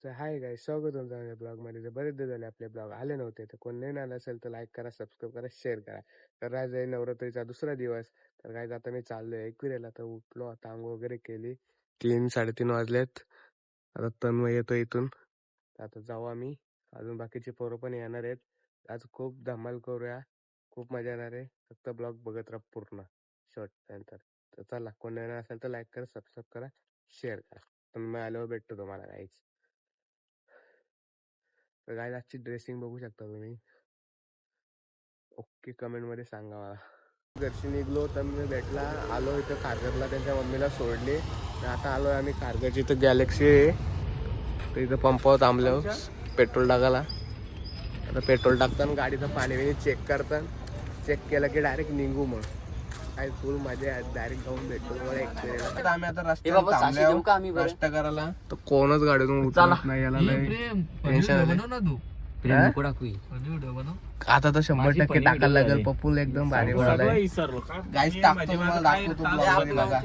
तर हाय गाय स्वागत तुमचं माझ्या ब्लॉगमध्ये. तर बरेच दिवस झाले आपले ब्लॉग आले नव्हते, तर कोण नाही आलं असेल तर लाईक करा, सबस्क्राईब करा, शेअर करा. तर आज आहे नवरात्रीचा दुसरा दिवस. तर काय आता मी चाललोय एकविरेला. तर उठलो आता, आंघोळ वगैरे केली. 3-3:30 वाजलेत. आता तन्मय येतो इथून, तर आता जाऊ आम्ही. अजून बाकीचे पोरं पण येणार आहेत. आज खूप धमाल करूया, खूप मजा येणार आहे. फक्त ब्लॉग बघत राहा पूर्ण शॉर्ट नंतर. तर चला, कोण येणार असेल तर लाईक करा, सबस्क्राईब करा, शेअर करा. तन्मय आल्यावर भेटतो तुम्हाला काहीच. तर गाईज आजची ड्रेसिंग बघू शकता तुम्ही. ओके, कमेंट मध्ये सांगा मला. घरची निघलो तर मी भेटला, आलो इथं खारघरला, त्यांच्या मम्मीला सोडले. आता आलोय आम्ही खारघरची. इथं गॅलेक्सी आहे, तर इथं पंपावर थांबलो पेट्रोल टाकायला. आता पेट्रोल टाकताना गाडीचं पाणी बिणी चेक करतात. चेक केलं की डायरेक्ट निघू. मग काय फुल मजा आहे, डायरेक्ट जाऊन भेटतो तुम्हाला. आम्ही आता रस्त्यावर नाश्ता करायला, तर कोणच गाडीतून उतरत नाही. याला आता तर 100% टाकायला लागेल. पप्पूल एकदम भारी गाईस टाकतो, तुम्हाला दाखवतो ब्लॉगमध्ये बघा.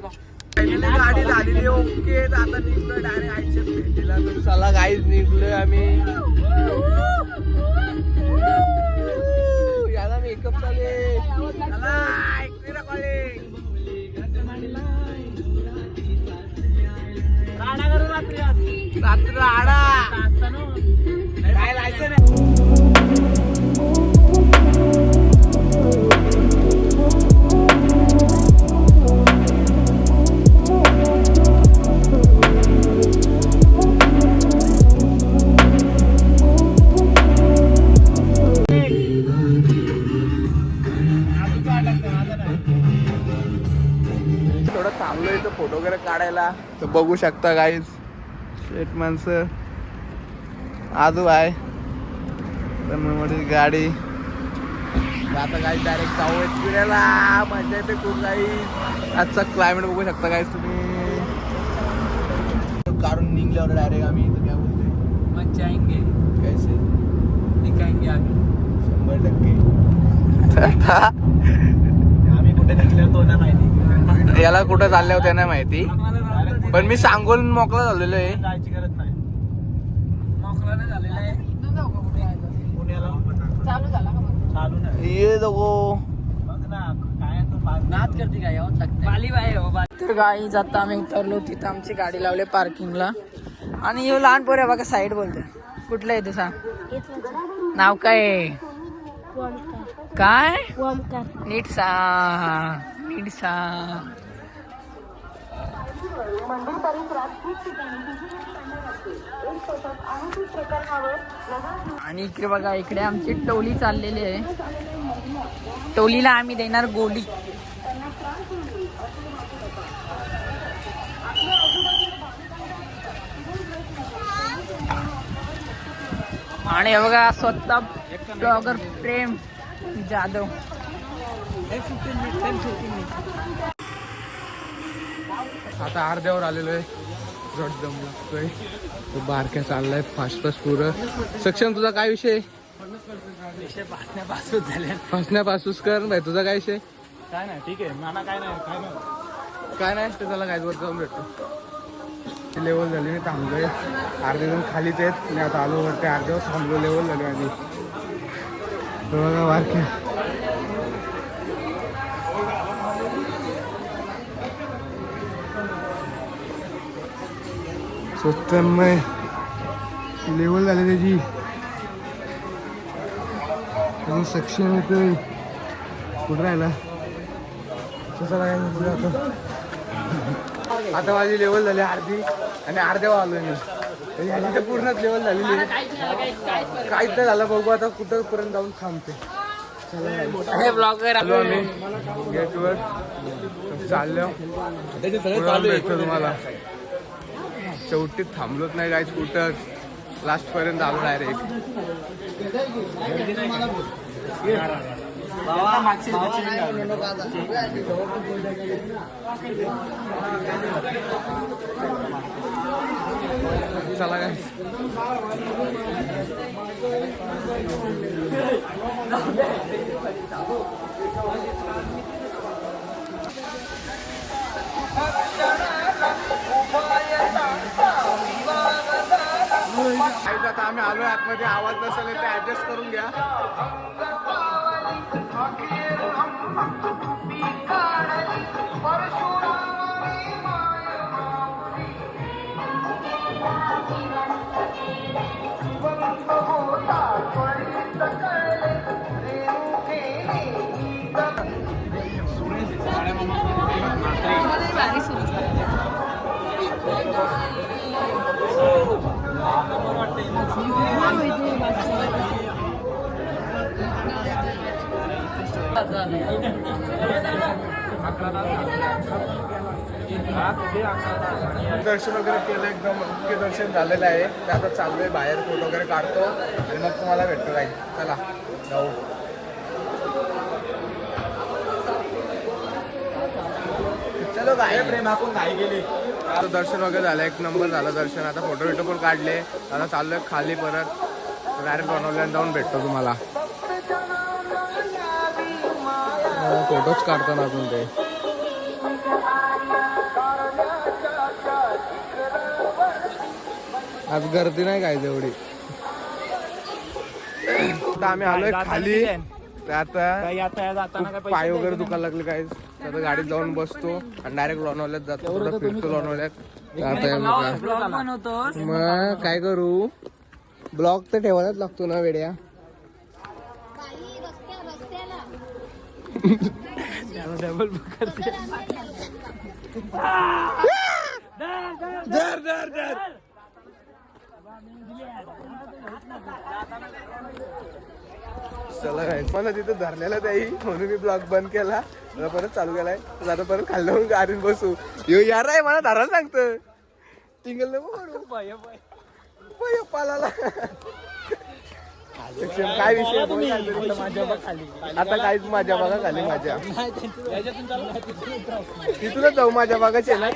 गाडी झालेली ओके. आता निघलोय डायरेक्ट आईच्या भेटीला. तर चला गाईस, निघलोय आम्ही. याला मेकअप चालेल. रात्र आडा काय जायचं नाही. थोडं थांबलोय इथं फोटो वगैरे काढायला. तर बघू शकता गाईज, शेट माणसं आजू आहे. तर मग गाडी आता गाईज डायरेक्ट जाऊ फिरायला. मजा येते खूप गाईज. आजचा क्लायमेट बघू शकता गाईज तुम्ही. काढून निघल्यावर डायरेक्ट आम्ही इथं काय बोलते मग जाएंगे कैसे दिखाएंगे आम्ही 100%. आम्ही कुठे निघलो तो नाही माहिती, याला कुठं चालले होते नाही माहिती. पण मी सांगून मोकळा झालेलो आहे. जायची गरज नाही, मोकळा नाही झालेला आहे. पुण्याला चालू झाला का? चालू नाही. ये दोघो बघ ना काय तू नाच करते काय हो लगते बाली बाई हो. तर गाईज आता आम्ही उतरलो. तिथं आमची गाडी लावली पार्किंगला. आणि हे लहान पोर आहे बघा, साईड बोलते. कुठलं आहे तुझा नाव? काय काय नीट सांग, नीट सांग. आणि इकडे बघा, इकडे आमची टोली चाललेली आहे. टोलीला आम्ही देणार गोली. आणि हे बघा स्वतः ब्लॉगर प्रेम जाधव. आता अर्ध्यावर आलेलो आहे. रड दम लागतोय. बारक्या चाललाय फास्ट फास्ट पुरं. सक्षम तुझा काय विषय? फसण्यापासून कर भाई. तुझा काय विषय? काय नाही, ठीक आहे नाना. काय नाही काय नाही तर त्याला काय वर जाऊन भेटतो. लेवल झाली, मी थांबलोय. अर्धे जण खालीच आहेत. मी आता आलो वरती, अर्ध्यावर थांबलो. लेवल झाली आधी. बघा बारक्या स्वतःमय लेवल झाले त्याची. सक्षम येतोय. कुठं राहिला कसं काय? आता माझी लेवल झाली अर्धी आणि अर्ध्यावर आलोय मी. याची तर पूर्णच लेवल झालेली आहे. काहीच नाही झालं. बघू आता कुठं पर्यंत जाऊन थांबते. ब्लॉगर आलो आम्ही गेटवर. चाललो भेटतो तुम्हाला. शेवटीत थांबलोच नाही गाईच कुठं. लास्ट पर्यंत आलो डायरेक्ट. चला काय आता आम्ही आलोय आतमध्ये, आवाज नसेल ते ऍडजस्ट करून घ्या. दर्शन वगैरे केलं, एकदम मुख्य दर्शन झालेलं आहे. ते आता चाललोय बाहेर, फोटो वगैरे काढतो आणि मग तुम्हाला भेटतो. जाईल, चला जाऊ. चलो काय प्रेम आपण काय गेले. आता दर्शन वगैरे झालं, एक नंबर झालं दर्शन. आता फोटो विटो पण काढले. आता चाललोय खाली, परत डायरेक्ट बनवल्यानं जाऊन भेटतो तुम्हाला. फोटोच काढतो ना अजून ते. आज गर्दी नाही काय तेवढी. आता आम्ही आलोय खाली. आता पाय वगैरे दुखायला लागले काय. आता गाडीत जाऊन बसतो आणि डायरेक्ट लोणावल्यात जातो. फिरतो लोणावल्यात. मग काय करू, ब्लॉग तर ठेवायलाच लागतो ना वेड्या. चला काय, मला तिथं धरलेला त्याही म्हणून मी ब्लॉग बंद केला. परत चालू केलाय. आता परत खाल्लं गाडीत बसू. यो यार आहे, मला धरायला सांगतं. टिंगल नको पालाला. काय विषय, आता काहीच माझ्या बागा खाली. माझ्या तिथूनच जाऊ, माझ्या बागाचे ना.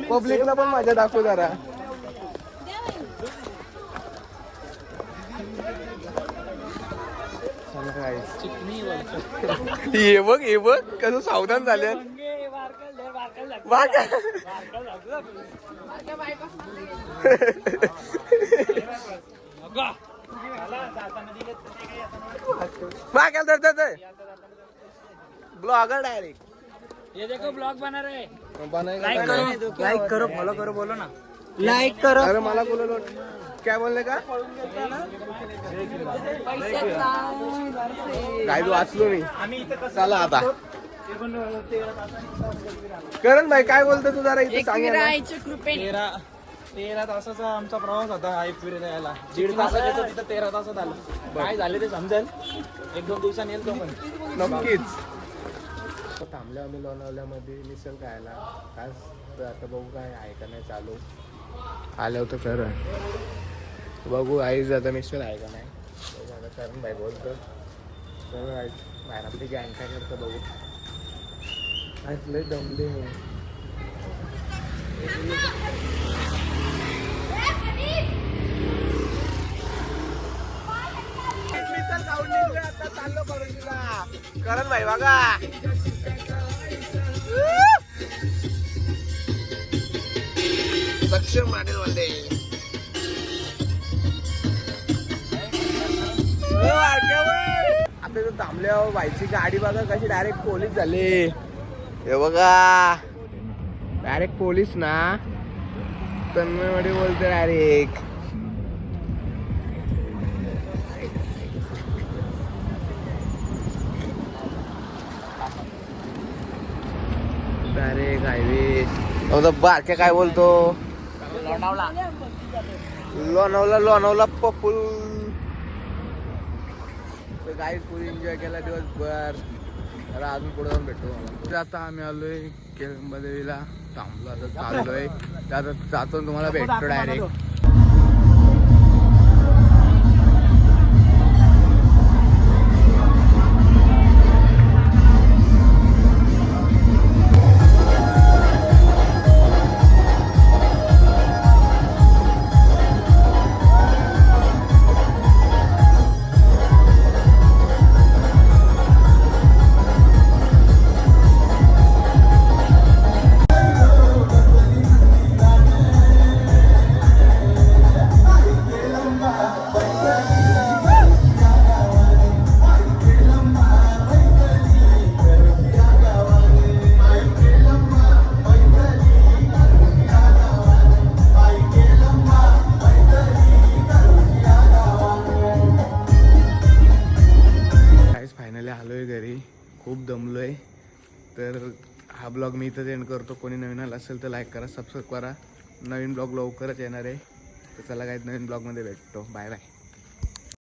पब्लिकला पण माझ्या दाखवू जरा. हे बघ, हे बघ कसं सावधान झाले. ब्लॉगर डायरेक्ट ये देखो ब्लॉग बना रहे. लाइक करो फॉलो करो, बोलो ना लाइक करो. अरे मला बोललो काय बोलले का काय वाचलो मी. चला आता करण भाई काय बोलतो तू जरा इथे सांग. 13 तासाचा आमचा प्रवास होता एकविरा यायला. 1.5 तासाचा तिथं 13 तासात आलं. काय झाले ते समजेल, 1-2 दिवसांनी येईल तो पण नक्कीच. थांबल्या आम्ही लोणावल्यामध्ये मिसळ खायला. खास आता बघू काय आहे का नाही चालू. आलं होतं खरं, बघू आईच आता मिसळ आहे का नाही. आता करण भाई बोलतो बाहेर आपली गँग काय करतं बघू. आज लय दमले. आता चाललो करून करण भाई बघा. सक्षम मॉडेल मध्ये आता थांबल्या बाईची गाडी बघा कशी डायरेक्ट पोलीस झाले. हे बघा डायरेक्ट पोलीस ना. तन्मयमध्ये बोलते डायरेक्ट. Direct highway. बारक्या काय बोलतो, लोणावला पपूल. गाईड फुल एन्जॉय केला दिवसभर. जरा अजून पुढे जाऊन भेटतो. आता आम्ही आलोय केळंबदेवीला. थांबलो आता चाललोय. आता जातो तुम्हाला भेटतो डायरेक्ट. खूप दमलो आहे. तर हा ब्लॉग मी इथंच एंड करतो. कोणी नवीन आला असेल तर लाईक करा, सबस्क्राईब करा. नवीन ब्लॉग लवकरच येणार आहे. तर चला काय नवीन ब्लॉगमध्ये भेटतो. Bye bye.